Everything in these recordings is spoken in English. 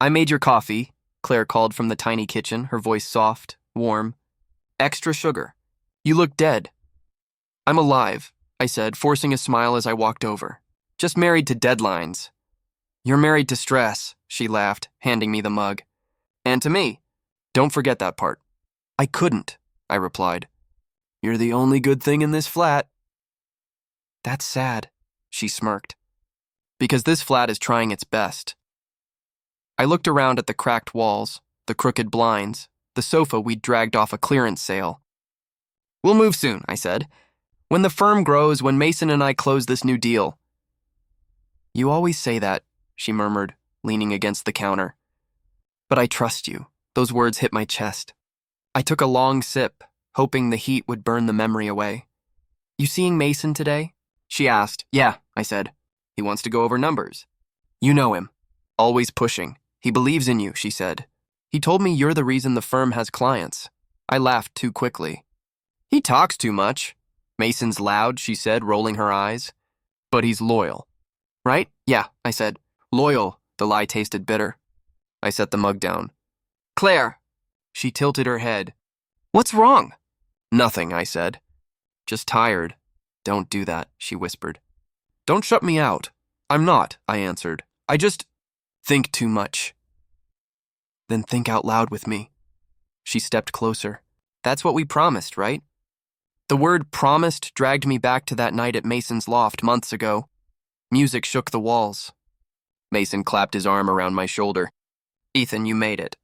I made your coffee, Claire called from the tiny kitchen, her voice soft, warm. Extra sugar. You look dead. I'm alive, I said, forcing a smile as I walked over. Just married to deadlines. You're married to stress, she laughed, handing me the mug. And to me. Don't forget that part. I couldn't, I replied. You're the only good thing in this flat. That's sad, she smirked. Because this flat is trying its best. I looked around at the cracked walls, the crooked blinds, the sofa we'd dragged off a clearance sale. We'll move soon, I said. When the firm grows, when Mason and I close this new deal. You always say that, she murmured, leaning against the counter. But I trust you. Those words hit my chest. I took a long sip, hoping the heat would burn the memory away. You seeing Mason today? She asked. Yeah, I said. He wants to go over numbers. You know him. Always pushing. He believes in you, she said. He told me you're the reason the firm has clients. I laughed too quickly. He talks too much. Mason's loud, she said, rolling her eyes. But he's loyal. Right? Yeah, I said. Loyal. The lie tasted bitter. I set the mug down. Claire. She tilted her head. What's wrong? Nothing, I said. Just tired. Don't do that, she whispered. Don't shut me out. I'm not, I answered. I just think too much. Then think out loud with me. She stepped closer. That's what we promised, right? The word promised dragged me back to that night at Mason's loft months ago. Music shook the walls. Mason clapped his arm around my shoulder. Ethan, you made it.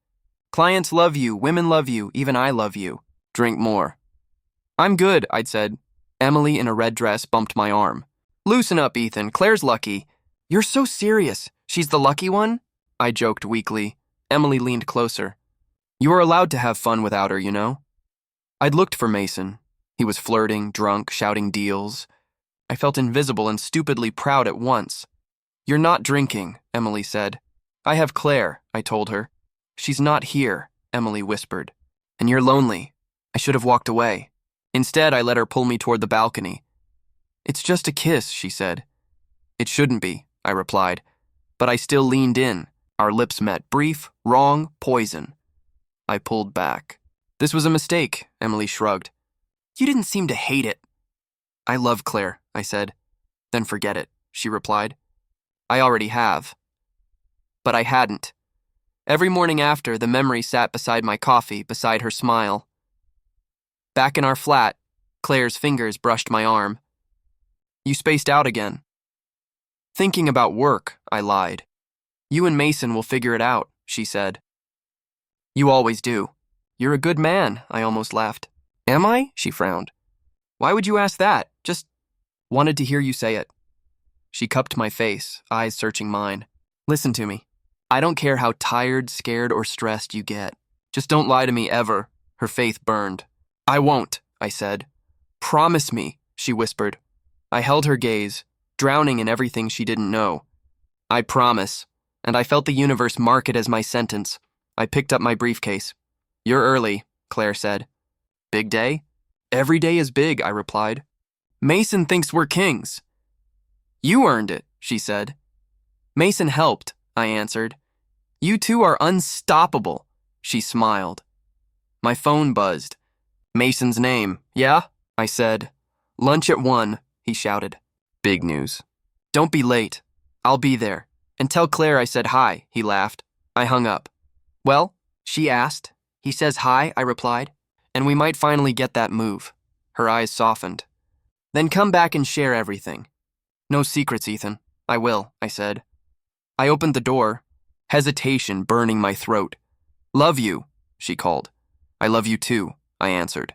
Clients love you, women love you, even I love you. Drink more. I'm good, I'd said. Emily in a red dress bumped my arm. Loosen up, Ethan. Claire's lucky. You're so serious. She's the lucky one? I joked weakly. Emily leaned closer. You are allowed to have fun without her, you know? I'd looked for Mason. He was flirting, drunk, shouting deals. I felt invisible and stupidly proud at once. You're not drinking, Emily said. I have Claire, I told her. She's not here, Emily whispered. And you're lonely. I should have walked away. Instead, I let her pull me toward the balcony. It's just a kiss, she said. It shouldn't be, I replied. But I still leaned in. Our lips met. Brief, wrong, poison. I pulled back. This was a mistake, Emily shrugged. You didn't seem to hate it. I love Claire, I said. Then forget it, she replied. I already have. But I hadn't. Every morning after, the memory sat beside my coffee, beside her smile. Back in our flat, Claire's fingers brushed my arm. You spaced out again. Thinking about work, I lied. You and Mason will figure it out, she said. You always do. You're a good man, I almost laughed. Am I? She frowned. Why would you ask that? Just wanted to hear you say it. She cupped my face, eyes searching mine. Listen to me. I don't care how tired, scared, or stressed you get. Just don't lie to me ever. Her faith burned. I won't, I said. Promise me, she whispered. I held her gaze, drowning in everything she didn't know. I promise, and I felt the universe mark it as my sentence. I picked up my briefcase. You're early, Claire said. Big day? Every day is big, I replied. Mason thinks we're kings. You earned it, she said. Mason helped, I answered. You two are unstoppable, she smiled. My phone buzzed. Mason's name, yeah? I said. Lunch at 1, he shouted. Big news. Don't be late. I'll be there. And tell Claire I said hi, he laughed. I hung up. Well, she asked. He says hi, I replied. And we might finally get that move. Her eyes softened. Then come back and share everything. No secrets, Ethan. I will, I said. I opened the door, hesitation burning my throat. Love you, she called. I love you too, I answered.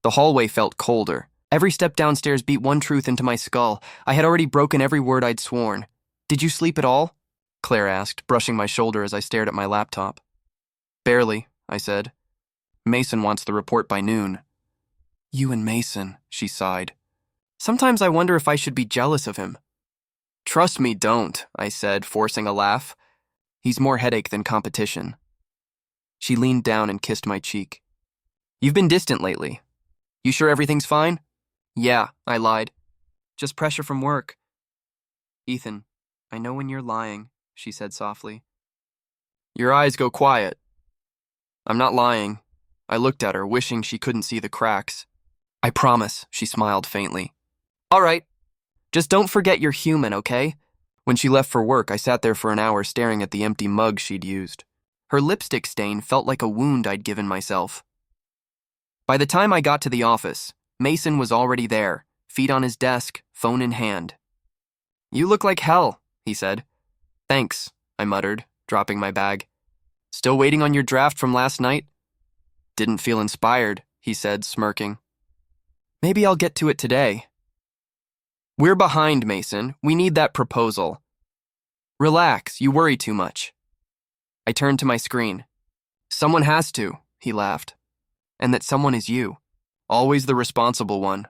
The hallway felt colder. Every step downstairs beat one truth into my skull. I had already broken every word I'd sworn. Did you sleep at all? Claire asked, brushing my shoulder as I stared at my laptop. Barely, I said. Mason wants the report by noon. You and Mason, she sighed. Sometimes I wonder if I should be jealous of him. Trust me, don't, I said, forcing a laugh. He's more headache than competition. She leaned down and kissed my cheek. You've been distant lately. You sure everything's fine? Yeah, I lied. Just pressure from work. Ethan, I know when you're lying, she said softly. Your eyes go quiet. I'm not lying. I looked at her, wishing she couldn't see the cracks. I promise, she smiled faintly. All right. Just don't forget you're human, okay? When she left for work, I sat there for an hour staring at the empty mug she'd used. Her lipstick stain felt like a wound I'd given myself. By the time I got to the office, Mason was already there, feet on his desk, phone in hand. You look like hell, he said. Thanks, I muttered, dropping my bag. Still waiting on your draft from last night? Didn't feel inspired, he said, smirking. Maybe I'll get to it today. We're behind, Mason. We need that proposal. Relax, you worry too much. I turned to my screen. Someone has to, he laughed. And that someone is you. Always the responsible one.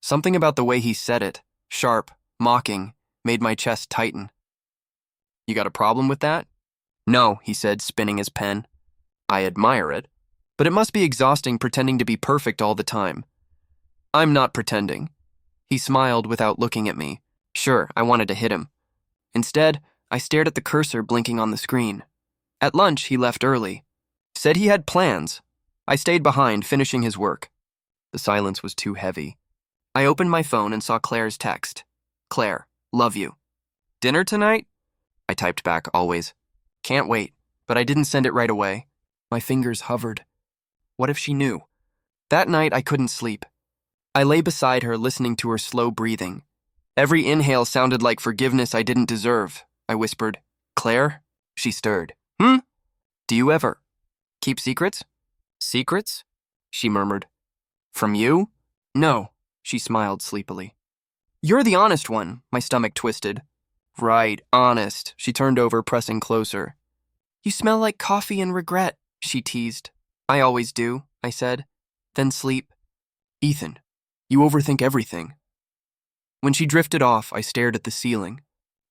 Something about the way he said it, sharp, mocking, made my chest tighten. You got a problem with that? No, he said, spinning his pen. I admire it, but it must be exhausting pretending to be perfect all the time. I'm not pretending. He smiled without looking at me. Sure, I wanted to hit him. Instead, I stared at the cursor blinking on the screen. At lunch, he left early. Said he had plans. I stayed behind, finishing his work. The silence was too heavy. I opened my phone and saw Claire's text. Claire, love you. Dinner tonight? I typed back, always. Can't wait, but I didn't send it right away. My fingers hovered. What if she knew? That night, I couldn't sleep. I lay beside her, listening to her slow breathing. Every inhale sounded like forgiveness I didn't deserve. I whispered, Claire? She stirred. Do you ever keep secrets? Secrets? She murmured. From you? No, she smiled sleepily. You're the honest one, my stomach twisted. Right, honest. She turned over, pressing closer. You smell like coffee and regret, she teased. I always do, I said. Then sleep. Ethan, you overthink everything. When she drifted off, I stared at the ceiling,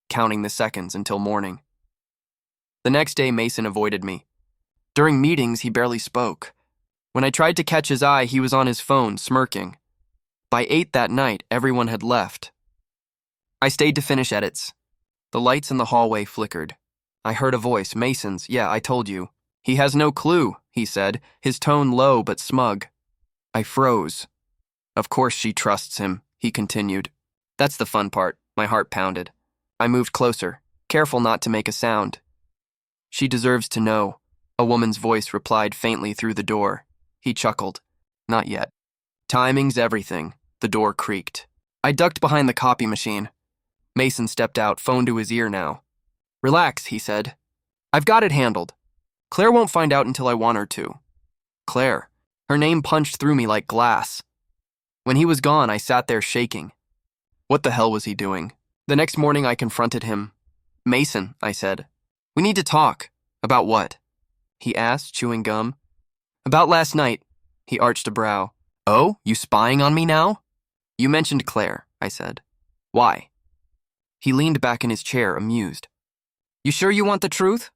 counting the seconds until morning. The next day, Mason avoided me. During meetings, he barely spoke. When I tried to catch his eye, he was on his phone, smirking. By 8 that night, everyone had left. I stayed to finish edits. The lights in the hallway flickered. I heard a voice, Mason's. Yeah, I told you. He has no clue, he said, his tone low but smug. I froze. Of course she trusts him, he continued. That's the fun part. My heart pounded. I moved closer, careful not to make a sound. She deserves to know, a woman's voice replied faintly through the door. He chuckled. Not yet. Timing's everything. The door creaked. I ducked behind the copy machine. Mason stepped out, phone to his ear now. Relax, he said. I've got it handled. Claire won't find out until I want her to. Claire. Her name punched through me like glass. When he was gone, I sat there shaking. What the hell was he doing? The next morning, I confronted him. Mason, I said. We need to talk. About what? He asked, chewing gum. About last night. He arched a brow. Oh, you spying on me now? You mentioned Claire, I said. Why? He leaned back in his chair, amused. You sure you want the truth?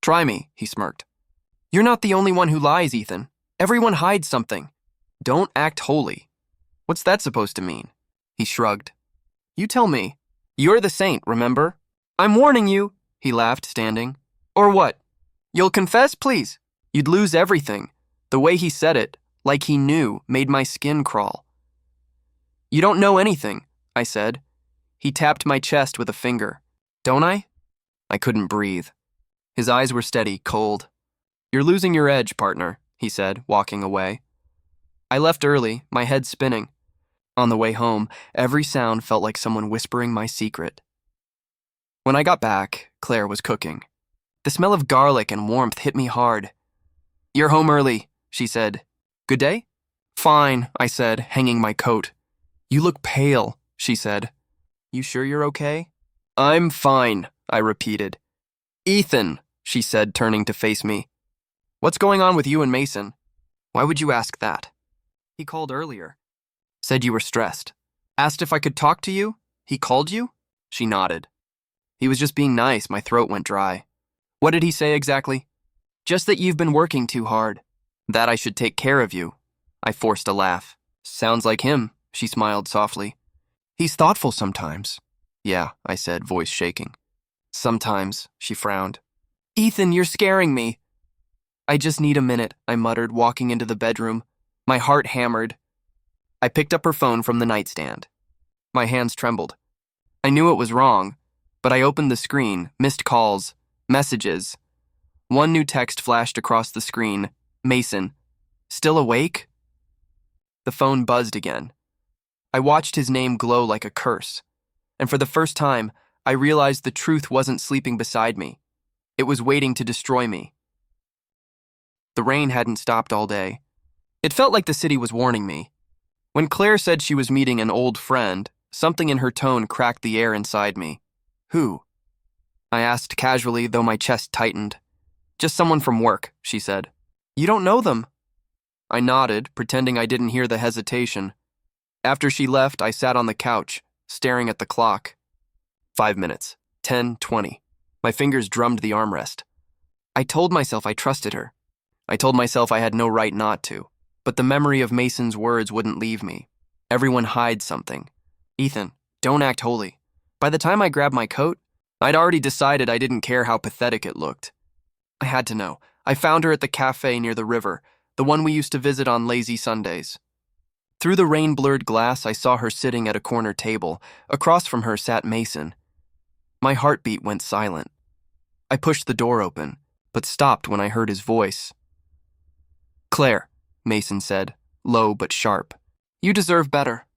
Try me, he smirked. You're not the only one who lies, Ethan. Everyone hides something. Don't act holy. What's that supposed to mean? He shrugged. You tell me. You're the saint, remember? I'm warning you, he laughed, standing. Or what? You'll confess, please. You'd lose everything. The way he said it, like he knew, made my skin crawl. You don't know anything, I said. He tapped my chest with a finger. Don't I? I couldn't breathe. His eyes were steady, cold. You're losing your edge, partner, he said, walking away. I left early, my head spinning. On the way home, every sound felt like someone whispering my secret. When I got back, Claire was cooking. The smell of garlic and warmth hit me hard. You're home early, she said. Good day? Fine, I said, hanging my coat. You look pale, she said. You sure you're okay? I'm fine, I repeated. Ethan, she said, turning to face me. What's going on with you and Mason? Why would you ask that? He called earlier. Said you were stressed. Asked if I could talk to you? He called you? She nodded. He was just being nice, my throat went dry. What did he say exactly? Just that you've been working too hard. That I should take care of you. I forced a laugh. Sounds like him, she smiled softly. He's thoughtful sometimes. Yeah, I said, voice shaking. Sometimes, she frowned. Ethan, you're scaring me. I just need a minute, I muttered, walking into the bedroom. My heart hammered. I picked up her phone from the nightstand. My hands trembled. I knew it was wrong, but I opened the screen, missed calls, messages. One new text flashed across the screen. Mason. Still awake? The phone buzzed again. I watched his name glow like a curse, and for the first time, I realized the truth wasn't sleeping beside me. It was waiting to destroy me. The rain hadn't stopped all day. It felt like the city was warning me. When Claire said she was meeting an old friend, something in her tone cracked the air inside me. Who? I asked casually, though my chest tightened. Just someone from work, she said. You don't know them. I nodded, pretending I didn't hear the hesitation. After she left, I sat on the couch, staring at the clock. 5 minutes. 10:20. My fingers drummed the armrest. I told myself I trusted her. I told myself I had no right not to. But the memory of Mason's words wouldn't leave me. Everyone hides something. Ethan, don't act holy. By the time I grabbed my coat, I'd already decided I didn't care how pathetic it looked. I had to know. I found her at the cafe near the river, the one we used to visit on lazy Sundays. Through the rain-blurred glass, I saw her sitting at a corner table. Across from her sat Mason. My heartbeat went silent. I pushed the door open, but stopped when I heard his voice. Claire, Mason said, low but sharp. You deserve better.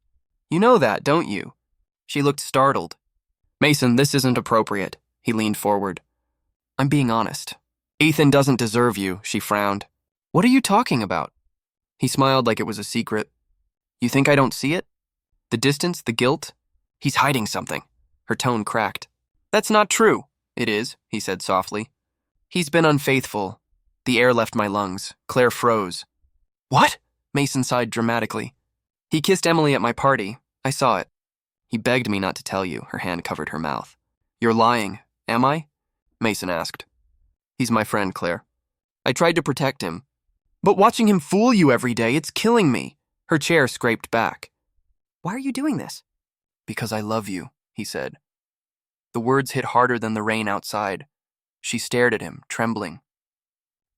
You know that, don't you? She looked startled. Mason, this isn't appropriate. He leaned forward. I'm being honest. Ethan doesn't deserve you, she frowned. What are you talking about? He smiled like it was a secret. You think I don't see it? The distance, the guilt? He's hiding something. Her tone cracked. That's not true. It is, he said softly. He's been unfaithful. The air left my lungs. Claire froze. What? Mason sighed dramatically. He kissed Emily at my party. I saw it. He begged me not to tell you. Her hand covered her mouth. You're lying. Am I? Mason asked. He's my friend, Claire. I tried to protect him. But watching him fool you every day, it's killing me. Her chair scraped back. Why are you doing this? Because I love you, he said. The words hit harder than the rain outside. She stared at him, trembling.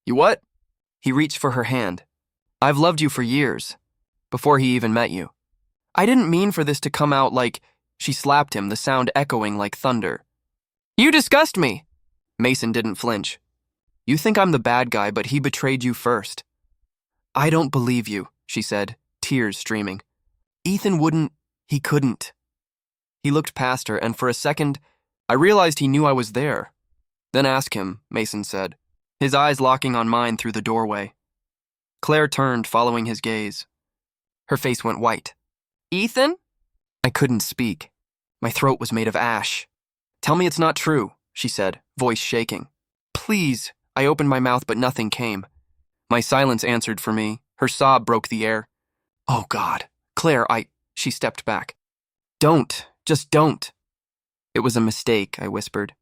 You what? He reached for her hand. I've loved you for years, before he even met you. I didn't mean for this to come out like... She slapped him, the sound echoing like thunder. You disgust me! Mason didn't flinch. You think I'm the bad guy, but he betrayed you first. I don't believe you, she said, tears streaming. Ethan wouldn't... He couldn't. He looked past her, and for a second, I realized he knew I was there. Then ask him, Mason said, his eyes locking on mine through the doorway. Claire turned, following his gaze. Her face went white. Ethan? I couldn't speak. My throat was made of ash. Tell me it's not true, she said, voice shaking. Please. I opened my mouth, but nothing came. My silence answered for me. Her sob broke the air. Oh, God. Claire, She stepped back. Don't. Just don't. It was a mistake, I whispered.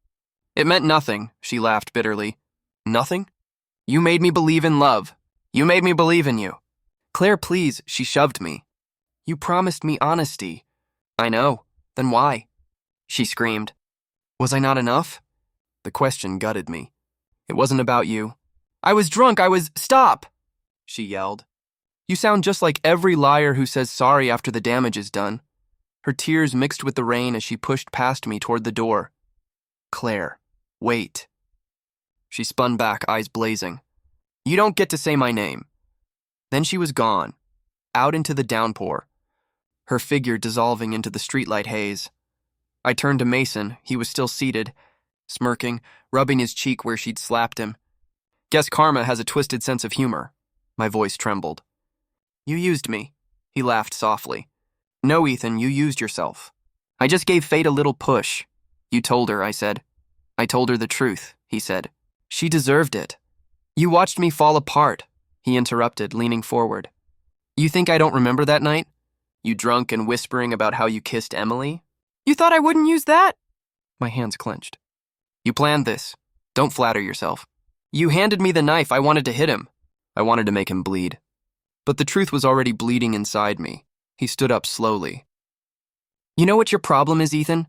It meant nothing, she laughed bitterly. Nothing? You made me believe in love. You made me believe in you. Claire, please, she shoved me. You promised me honesty. I know. Then why? She screamed. Was I not enough? The question gutted me. It wasn't about you. I was drunk, Stop! She yelled. You sound just like every liar who says sorry after the damage is done. Her tears mixed with the rain as she pushed past me toward the door. Claire, wait. She spun back, eyes blazing. You don't get to say my name. Then she was gone, out into the downpour, her figure dissolving into the streetlight haze. I turned to Mason. He was still seated, smirking, rubbing his cheek where she'd slapped him. Guess karma has a twisted sense of humor. My voice trembled. You used me. He laughed softly. No, Ethan, you used yourself. I just gave fate a little push. You told her, I said. I told her the truth, he said. She deserved it. You watched me fall apart, he interrupted, leaning forward. You think I don't remember that night? You drunk and whispering about how you kissed Emily? You thought I wouldn't use that? My hands clenched. You planned this. Don't flatter yourself. You handed me the knife. I wanted to hit him. I wanted to make him bleed. But the truth was already bleeding inside me. He stood up slowly. You know what your problem is, Ethan?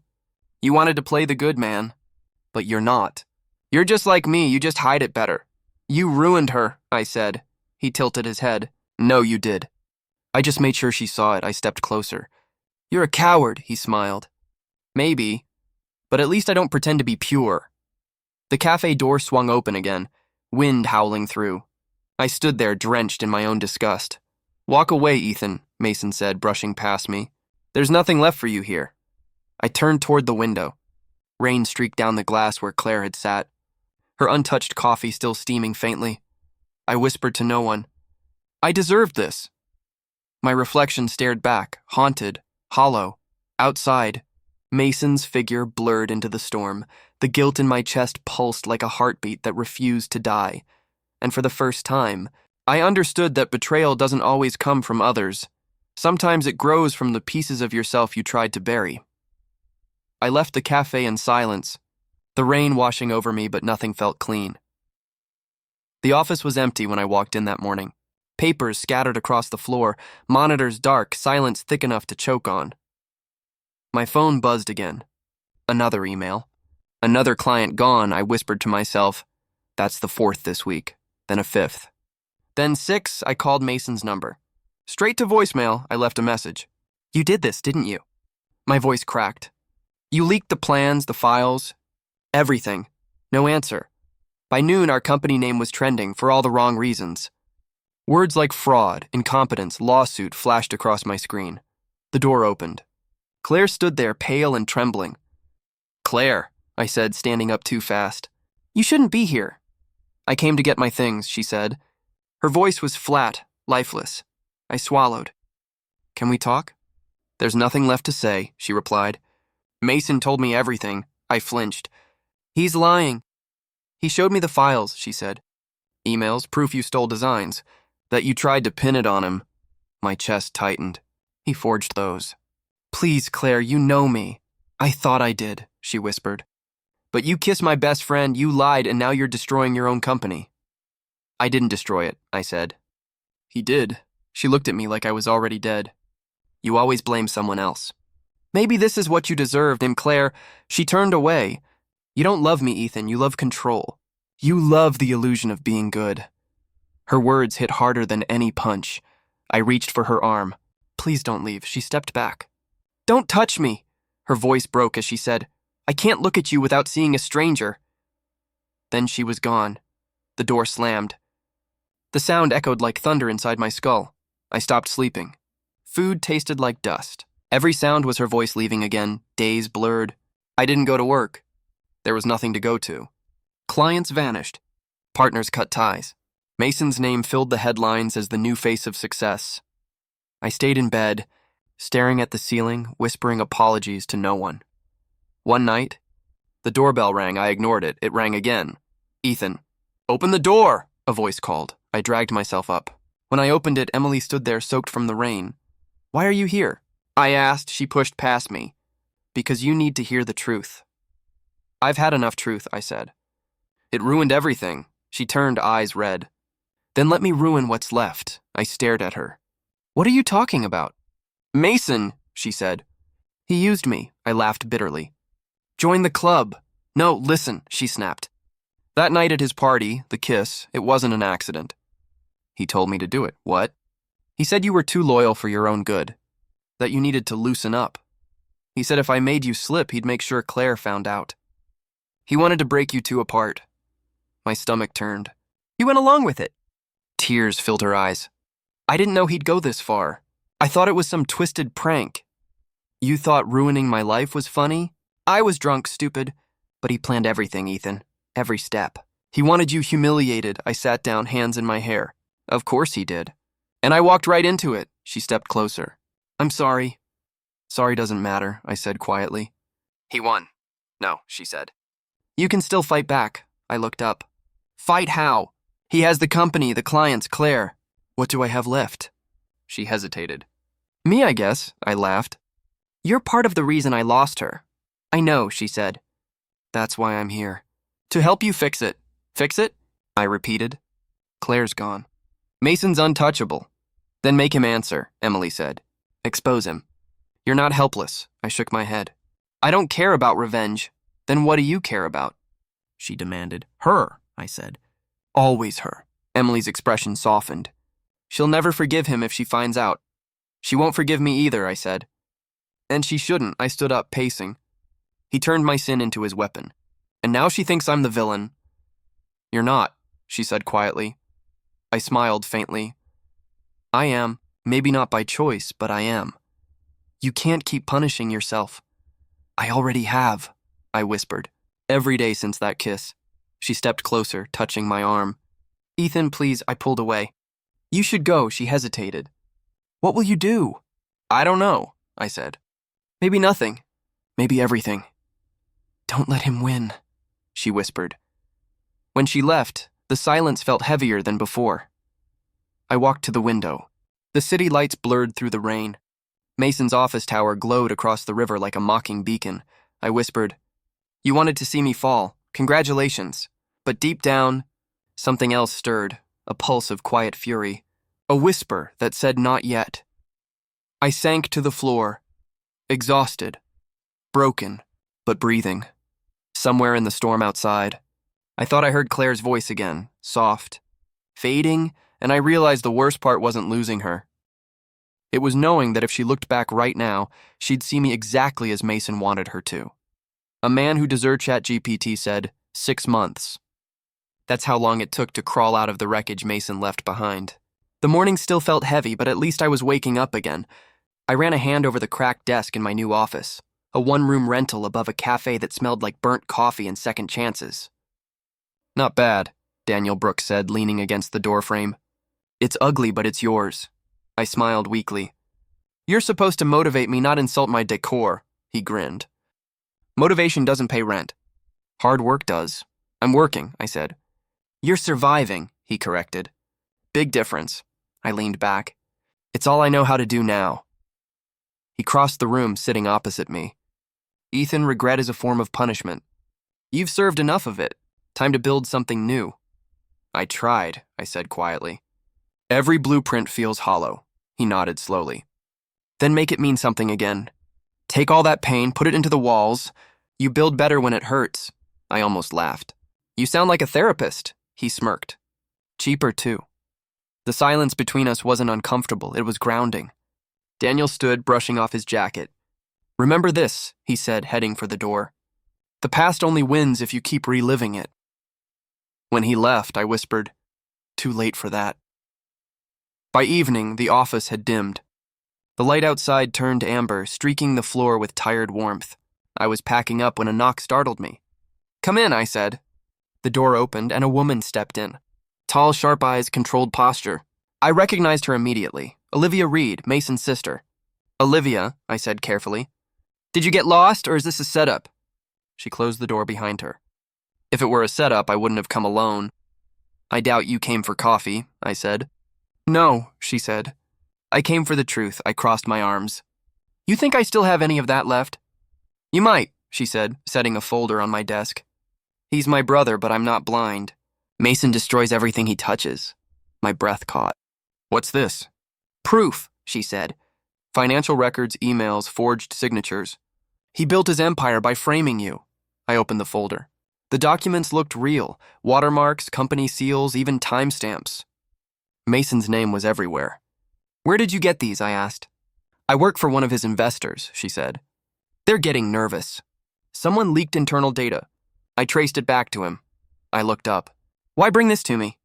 You wanted to play the good man, but you're not. You're just like me, you just hide it better. You ruined her, I said. He tilted his head. No, you did. I just made sure she saw it. I stepped closer. You're a coward, he smiled. Maybe, but at least I don't pretend to be pure. The cafe door swung open again, wind howling through. I stood there, drenched in my own disgust. Walk away, Ethan, Mason said, brushing past me. There's nothing left for you here. I turned toward the window. Rain streaked down the glass where Claire had sat, her untouched coffee still steaming faintly. I whispered to no one. I deserved this. My reflection stared back, haunted, hollow. Outside, Mason's figure blurred into the storm. The guilt in my chest pulsed like a heartbeat that refused to die. And for the first time, I understood that betrayal doesn't always come from others. Sometimes it grows from the pieces of yourself you tried to bury. I left the cafe in silence, the rain washing over me, but nothing felt clean. The office was empty when I walked in that morning. Papers scattered across the floor, monitors dark, silence thick enough to choke on. My phone buzzed again. Another email. Another client gone, I whispered to myself. That's the 4th this week, then a 5th. Then 6, I called Mason's number. Straight to voicemail, I left a message. You did this, didn't you? My voice cracked. You leaked the plans, the files, everything. No answer. By noon, our company name was trending for all the wrong reasons. Words like fraud, incompetence, lawsuit flashed across my screen. The door opened. Claire stood there, pale and trembling. Claire, I said, standing up too fast. You shouldn't be here. I came to get my things, she said. Her voice was flat, lifeless. I swallowed. Can we talk? There's nothing left to say, she replied. Mason told me everything. I flinched. He's lying. He showed me the files, she said. Emails, proof you stole designs, that you tried to pin it on him. My chest tightened. He forged those. Please, Claire, you know me. I thought I did, she whispered. But you kissed my best friend, you lied, and now you're destroying your own company. I didn't destroy it, I said. He did. She looked at me like I was already dead. You always blame someone else. Maybe this is what you deserved, and Claire, she turned away. You don't love me, Ethan, you love control. You love the illusion of being good. Her words hit harder than any punch. I reached for her arm. Please don't leave, she stepped back. Don't touch me. Her voice broke as she said, I can't look at you without seeing a stranger. Then she was gone. The door slammed. The sound echoed like thunder inside my skull. I stopped sleeping. Food tasted like dust. Every sound was her voice leaving again, days blurred. I didn't go to work. There was nothing to go to. Clients vanished. Partners cut ties. Mason's name filled the headlines as the new face of success. I stayed in bed, staring at the ceiling, whispering apologies to no one. One night, the doorbell rang. I ignored it. It rang again. Ethan. Open the door, a voice called. I dragged myself up. When I opened it, Emily stood there soaked from the rain. Why are you here? I asked. She pushed past me. Because you need to hear the truth. I've had enough truth, I said. It ruined everything. She turned, eyes red. Then let me ruin what's left. I stared at her. What are you talking about? Mason, she said. He used me. I laughed bitterly. Join the club. No, listen, she snapped. That night at his party, the kiss, it wasn't an accident. He told me to do it. What? He said you were too loyal for your own good. That you needed to loosen up. He said if I made you slip, he'd make sure Claire found out. He wanted to break you two apart. My stomach turned. You went along with it. Tears filled her eyes. I didn't know he'd go this far. I thought it was some twisted prank. You thought ruining my life was funny? I was drunk, stupid. But he planned everything, Ethan. Every step. He wanted you humiliated. I sat down, hands in my hair. Of course he did. And I walked right into it. She stepped closer. I'm sorry. Sorry doesn't matter, I said quietly. He won. No, she said. You can still fight back. I looked up. Fight how? He has the company, the clients, Claire. What do I have left? She hesitated. Me, I guess, I laughed. You're part of the reason I lost her. I know, she said. That's why I'm here. To help you fix it. Fix it? I repeated. Claire's gone. Mason's untouchable. Then make him answer, Emily said. Expose him. You're not helpless, I shook my head. I don't care about revenge. Then what do you care about? she demanded. Her, I said. Always her. Emily's expression softened. She'll never forgive him if she finds out. She won't forgive me either, I said. And she shouldn't, I stood up, pacing. He turned my sin into his weapon. And now she thinks I'm the villain. You're not, she said quietly. I smiled faintly. I am, maybe not by choice, but I am. You can't keep punishing yourself. I already have, I whispered. Every day since that kiss. She stepped closer, touching my arm. Ethan, please, I pulled away. You should go, she hesitated. What will you do? I don't know, I said. Maybe nothing. Maybe everything. Don't let him win, she whispered. When she left, the silence felt heavier than before. I walked to the window. The city lights blurred through the rain. Mason's office tower glowed across the river like a mocking beacon. I whispered, You wanted to see me fall. Congratulations. But deep down, something else stirred, a pulse of quiet fury, a whisper that said not yet. I sank to the floor, exhausted, broken, but breathing. Somewhere in the storm outside, I thought I heard Claire's voice again, soft, fading, and I realized the worst part wasn't losing her. It was knowing that if she looked back right now, she'd see me exactly as Mason wanted her to. A man who deserved ChatGPT said, 6 months. That's how long it took to crawl out of the wreckage Mason left behind. The morning still felt heavy, but at least I was waking up again. I ran a hand over the cracked desk in my new office, a one-room rental above a cafe that smelled like burnt coffee and second chances. Not bad, Daniel Brooks said, leaning against the doorframe. It's ugly, but it's yours. I smiled weakly. You're supposed to motivate me, not insult my decor, he grinned. Motivation doesn't pay rent. Hard work does. I'm working, I said. You're surviving, he corrected. Big difference. I leaned back. It's all I know how to do now. He crossed the room, sitting opposite me. Ethan, regret is a form of punishment. You've served enough of it. Time to build something new. I tried, I said quietly. Every blueprint feels hollow. He nodded slowly. Then make it mean something again. Take all that pain, put it into the walls. You build better when it hurts. I almost laughed. You sound like a therapist, he smirked. Cheaper, too. The silence between us wasn't uncomfortable, it was grounding. Daniel stood, brushing off his jacket. Remember this, he said, heading for the door. The past only wins if you keep reliving it. When he left, I whispered, Too late for that. By evening, the office had dimmed. The light outside turned amber, streaking the floor with tired warmth. I was packing up when a knock startled me. Come in, I said. The door opened and a woman stepped in. Tall, sharp eyes, controlled posture. I recognized her immediately. Olivia Reed, Mason's sister. Olivia, I said carefully. Did you get lost, or is this a setup? She closed the door behind her. If it were a setup, I wouldn't have come alone. I doubt you came for coffee, I said. No, she said. I came for the truth. I crossed my arms. You think I still have any of that left? You might, she said, setting a folder on my desk. He's my brother, but I'm not blind. Mason destroys everything he touches. My breath caught. What's this? Proof, she said. Financial records, emails, forged signatures. He built his empire by framing you. I opened the folder. The documents looked real. Watermarks, company seals, even timestamps. Mason's name was everywhere. Where did you get these? I asked. I work for one of his investors, she said. They're getting nervous. Someone leaked internal data. I traced it back to him. I looked up. Why bring this to me?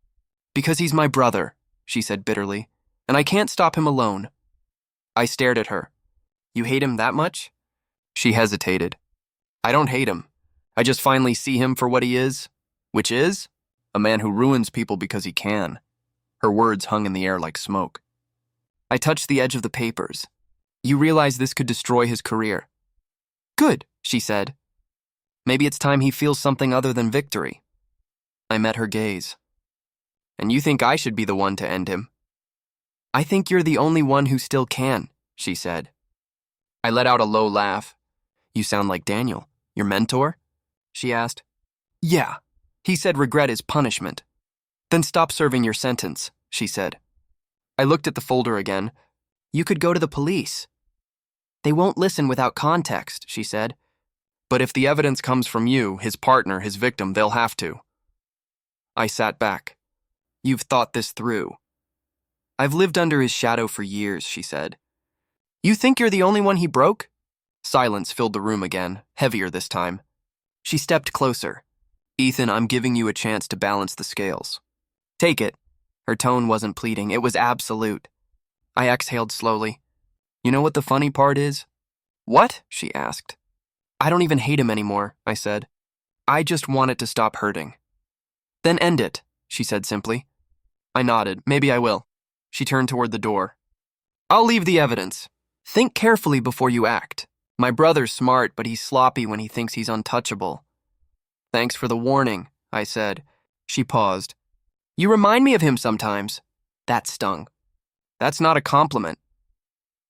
Because he's my brother, she said bitterly, and I can't stop him alone. I stared at her. You hate him that much? She hesitated. I don't hate him. I just finally see him for what he is, which is a man who ruins people because he can. Her words hung in the air like smoke. I touched the edge of the papers. You realize this could destroy his career. Good, she said. Maybe it's time he feels something other than victory. I met her gaze. And you think I should be the one to end him? I think you're the only one who still can, she said. I let out a low laugh. You sound like Daniel, your mentor? She asked. Yeah. He said regret is punishment. Then stop serving your sentence, she said. I looked at the folder again. You could go to the police. They won't listen without context, she said. But if the evidence comes from you, his partner, his victim, they'll have to. I sat back. You've thought this through. I've lived under his shadow for years, she said. You think you're the only one he broke? Silence filled the room again, heavier this time. She stepped closer. Ethan, I'm giving you a chance to balance the scales. Take it. Her tone wasn't pleading, it was absolute. I exhaled slowly. You know what the funny part is? What? She asked. I don't even hate him anymore, I said. I just want it to stop hurting. Then end it, she said simply. I nodded. Maybe I will. She turned toward the door. I'll leave the evidence. Think carefully before you act. My brother's smart, but he's sloppy when he thinks he's untouchable. Thanks for the warning, I said. She paused. You remind me of him sometimes. That stung. That's not a compliment.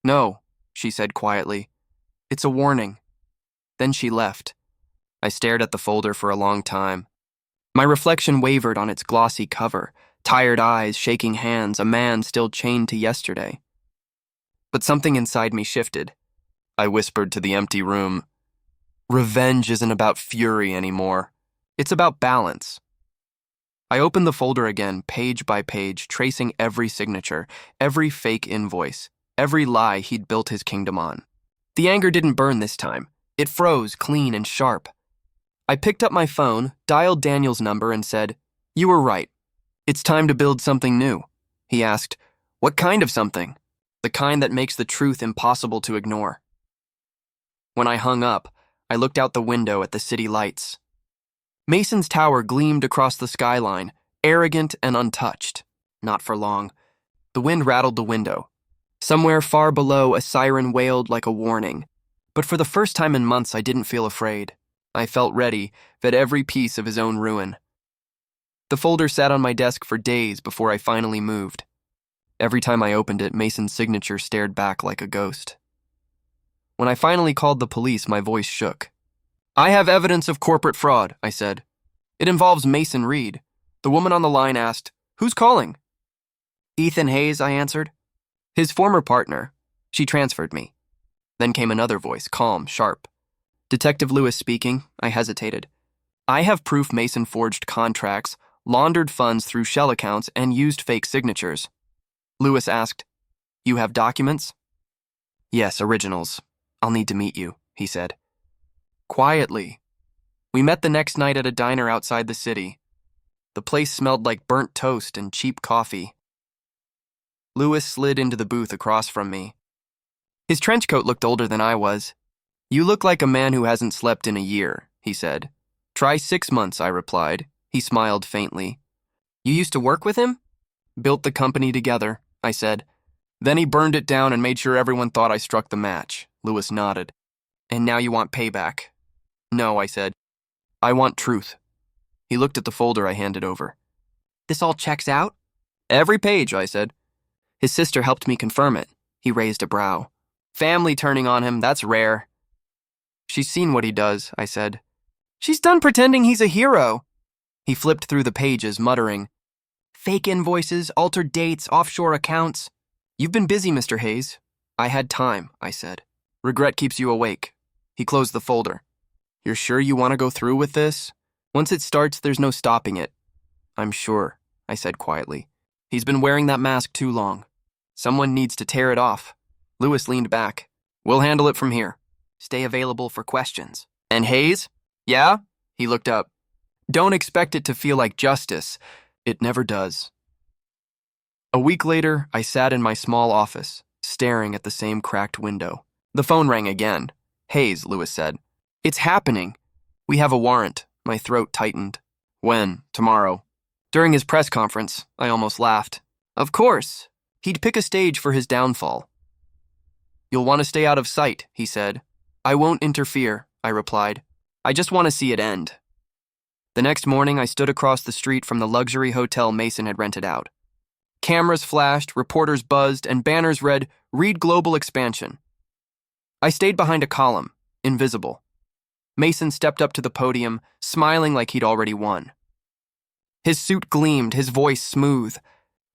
No, she said quietly. It's a warning. Then she left. I stared at the folder for a long time. My reflection wavered on its glossy cover, tired eyes, shaking hands, a man still chained to yesterday. But something inside me shifted. I whispered to the empty room. Revenge isn't about fury anymore. It's about balance. I opened the folder again, page by page, tracing every signature, every fake invoice, every lie he'd built his kingdom on. The anger didn't burn this time. It froze, clean and sharp. I picked up my phone, dialed Daniel's number, and said, You were right. It's time to build something new. He asked, What kind of something? The kind that makes the truth impossible to ignore. When I hung up, I looked out the window at the city lights. Mason's tower gleamed across the skyline, arrogant and untouched. Not for long. The wind rattled the window. Somewhere far below, a siren wailed like a warning. But for the first time in months, I didn't feel afraid. I felt ready, at every piece of his own ruin. The folder sat on my desk for days before I finally moved. Every time I opened it, Mason's signature stared back like a ghost. When I finally called the police, my voice shook. I have evidence of corporate fraud, I said. It involves Mason Reed. The woman on the line asked, Who's calling? Ethan Hayes, I answered. His former partner. She transferred me. Then came another voice, calm, sharp. Detective Lewis speaking. I hesitated. I have proof Mason forged contracts, laundered funds through shell accounts, and used fake signatures. Lewis asked, You have documents? Yes, originals. I'll need to meet you, he said. Quietly. We met the next night at a diner outside the city. The place smelled like burnt toast and cheap coffee. Lewis slid into the booth across from me. His trench coat looked older than I was. You look like a man who hasn't slept in a year, he said. Try 6 months, I replied. He smiled faintly. You used to work with him? Built the company together, I said. Then he burned it down and made sure everyone thought I struck the match. Lewis nodded. And now you want payback? No, I said. I want truth. He looked at the folder I handed over. This all checks out? Every page, I said. His sister helped me confirm it. He raised a brow. Family turning on him, that's rare. She's seen what he does, I said. She's done pretending he's a hero. He flipped through the pages, muttering. Fake invoices, altered dates, offshore accounts. You've been busy, Mr. Hayes. I had time, I said. Regret keeps you awake. He closed the folder. You're sure you want to go through with this? Once it starts, there's no stopping it. I'm sure, I said quietly. He's been wearing that mask too long. Someone needs to tear it off. Lewis leaned back. We'll handle it from here. Stay available for questions. And Hayes? Yeah? He looked up. Don't expect it to feel like justice. It never does. A week later, I sat in my small office, staring at the same cracked window. The phone rang again. Hayes, Lewis said. It's happening. We have a warrant. My throat tightened. When? Tomorrow. During his press conference, I almost laughed. Of course. He'd pick a stage for his downfall. You'll want to stay out of sight, he said. I won't interfere, I replied. I just want to see it end. The next morning, I stood across the street from the luxury hotel Mason had rented out. Cameras flashed, reporters buzzed, and banners read, Reed Global Expansion. I stayed behind a column, invisible. Mason stepped up to the podium, smiling like he'd already won. His suit gleamed, his voice smooth.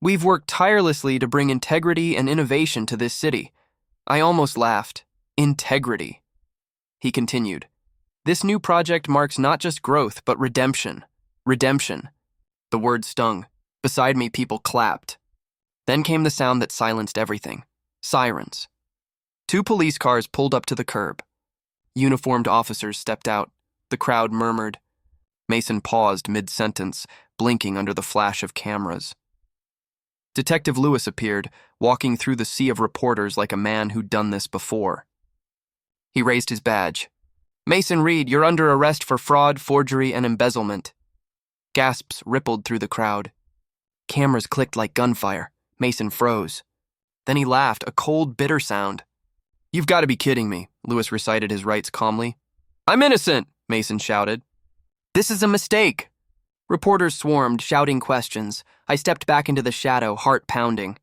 We've worked tirelessly to bring integrity and innovation to this city. I almost laughed. Integrity. He continued. This new project marks not just growth, but redemption. Redemption. The word stung. Beside me, people clapped. Then came the sound that silenced everything. Sirens. 2 police cars pulled up to the curb. Uniformed officers stepped out. The crowd murmured. Mason paused mid-sentence, blinking under the flash of cameras. Detective Lewis appeared, walking through the sea of reporters like a man who'd done this before. He raised his badge. "Mason Reed, you're under arrest for fraud, forgery, and embezzlement." Gasps rippled through the crowd. Cameras clicked like gunfire. Mason froze. Then he laughed, a cold, bitter sound. "You've got to be kidding me," Lewis recited his rights calmly. "I'm innocent," Mason shouted. "This is a mistake." Reporters swarmed, shouting questions. I stepped back into the shadow, heart pounding.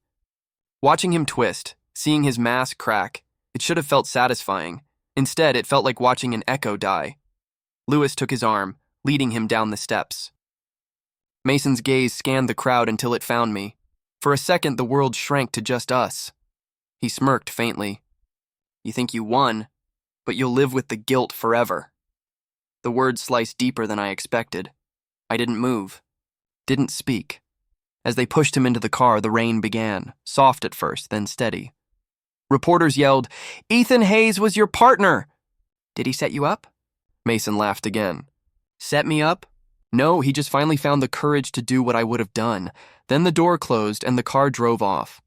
Watching him twist, seeing his mask crack, it should have felt satisfying. Instead, it felt like watching an echo die. Lewis took his arm, leading him down the steps. Mason's gaze scanned the crowd until it found me. For a second, the world shrank to just us. He smirked faintly. "You think you won, but you'll live with the guilt forever." The words sliced deeper than I expected. I didn't move, didn't speak. As they pushed him into the car, the rain began, soft at first, then steady. Reporters yelled, "Ethan Hayes was your partner!" "Did he set you up?" Mason laughed again. "Set me up? No, he just finally found the courage to do what I would have done. Then the door closed and the car drove off."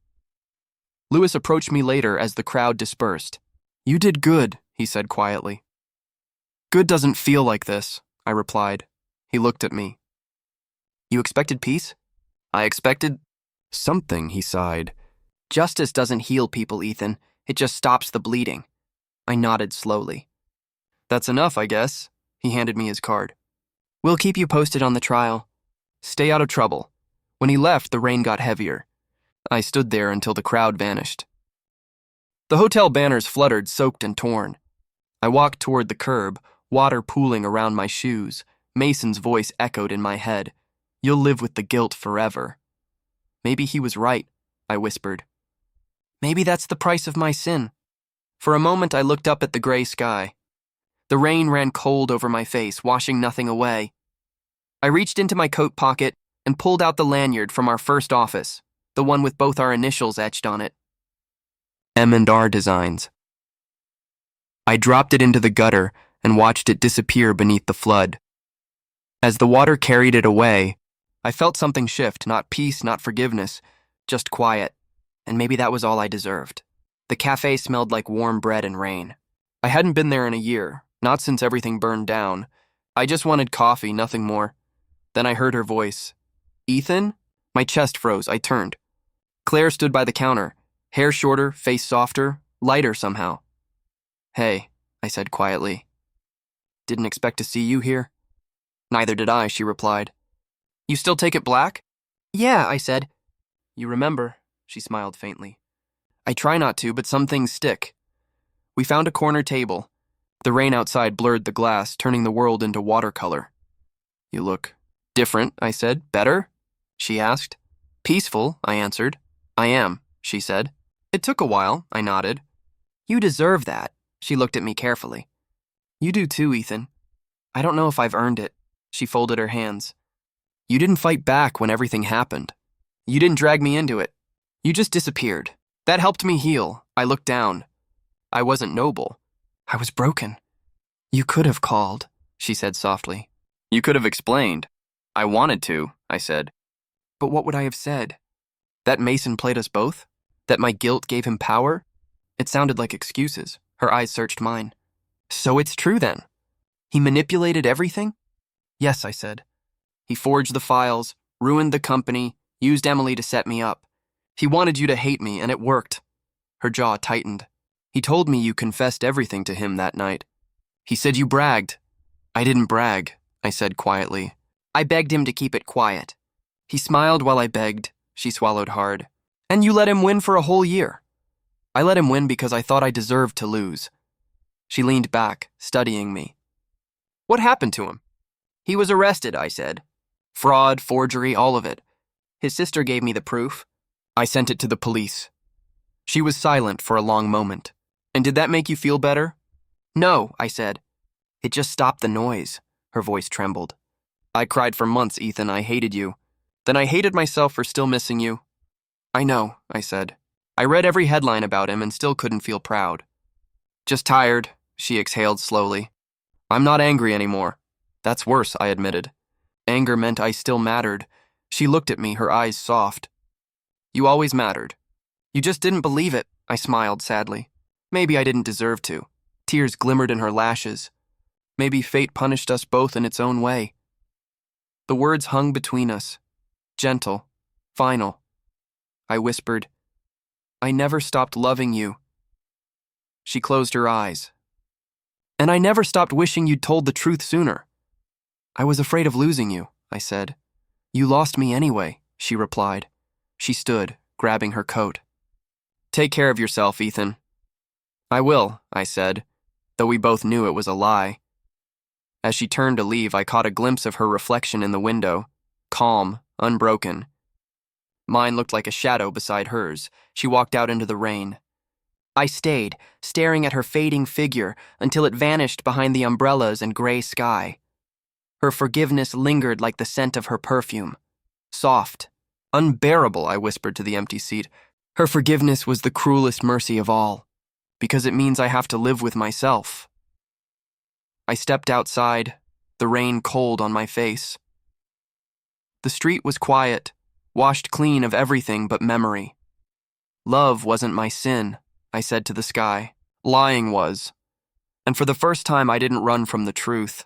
Lewis approached me later as the crowd dispersed. "You did good," he said quietly. "Good doesn't feel like this," I replied. He looked at me. "You expected peace?" "I expected something," he sighed. "Justice doesn't heal people, Ethan. It just stops the bleeding." I nodded slowly. "That's enough, I guess." He handed me his card. "We'll keep you posted on the trial. Stay out of trouble." When he left, the rain got heavier. I stood there until the crowd vanished. The hotel banners fluttered, soaked and torn. I walked toward the curb, water pooling around my shoes. Mason's voice echoed in my head. "You'll live with the guilt forever." "Maybe he was right," I whispered. "Maybe that's the price of my sin." For a moment, I looked up at the gray sky. The rain ran cold over my face, washing nothing away. I reached into my coat pocket and pulled out the lanyard from our first office, the one with both our initials etched on it. M&R Designs. I dropped it into the gutter and watched it disappear beneath the flood. As the water carried it away, I felt something shift, not peace, not forgiveness, just quiet, and maybe that was all I deserved. The cafe smelled like warm bread and rain. I hadn't been there in a year, not since everything burned down. I just wanted coffee, nothing more. Then I heard her voice. "Ethan?" My chest froze. I turned. Claire stood by the counter, hair shorter, face softer, lighter somehow. "Hey," I said quietly. "Didn't expect to see you here." "Neither did I," she replied. "You still take it black?" "Yeah," I said. "You remember," she smiled faintly. "I try not to, but some things stick." We found a corner table. The rain outside blurred the glass, turning the world into watercolor. "You look different," I said. "Better?" she asked. "Peaceful," I answered. "I am," she said. "It took a while," I nodded. "You deserve that." She looked at me carefully. "You do too, Ethan. I don't know if I've earned it." She folded her hands. "You didn't fight back when everything happened. You didn't drag me into it. You just disappeared. That helped me heal." I looked down. I wasn't noble. I was broken. "You could have called," she said softly. "You could have explained." "I wanted to," I said. "But what would I have said? That Mason played us both? That my guilt gave him power?" It sounded like excuses. Her eyes searched mine. "So it's true then? He manipulated everything?" "Yes," I said. "He forged the files, ruined the company, used Emily to set me up. He wanted you to hate me, and it worked." Her jaw tightened. "He told me you confessed everything to him that night. He said you bragged." "I didn't brag," I said quietly. "I begged him to keep it quiet." He smiled while I begged. She swallowed hard. "And you let him win for a whole year." "I let him win because I thought I deserved to lose." She leaned back, studying me. "What happened to him?" "He was arrested," I said. "Fraud, forgery, all of it. His sister gave me the proof. I sent it to the police." She was silent for a long moment. "And did that make you feel better?" "No," I said. It just stopped the noise. Her voice trembled. I cried for months, Ethan. I hated you. Then I hated myself for still missing you. I know, I said. I read every headline about him and still couldn't feel proud. Just tired, she exhaled slowly. I'm not angry anymore. That's worse, I admitted. Anger meant I still mattered. She looked at me, her eyes soft. You always mattered. You just didn't believe it, I smiled sadly. Maybe I didn't deserve to. Tears glimmered in her lashes. Maybe fate punished us both in its own way. The words hung between us. Gentle. Final. I whispered, I never stopped loving you. She closed her eyes. And I never stopped wishing you'd told the truth sooner. I was afraid of losing you, I said. You lost me anyway, she replied. She stood, grabbing her coat. Take care of yourself, Ethan. I will, I said, though we both knew it was a lie. As she turned to leave, I caught a glimpse of her reflection in the window, calm, unbroken. Mine looked like a shadow beside hers. She walked out into the rain. I stayed, staring at her fading figure until it vanished behind the umbrellas and gray sky. Her forgiveness lingered like the scent of her perfume. Soft. Unbearable, I whispered to the empty seat. Her forgiveness was the cruelest mercy of all, because it means I have to live with myself. I stepped outside, the rain cold on my face. The street was quiet, washed clean of everything but memory. Love wasn't my sin, I said to the sky. Lying was. And for the first time, I didn't run from the truth.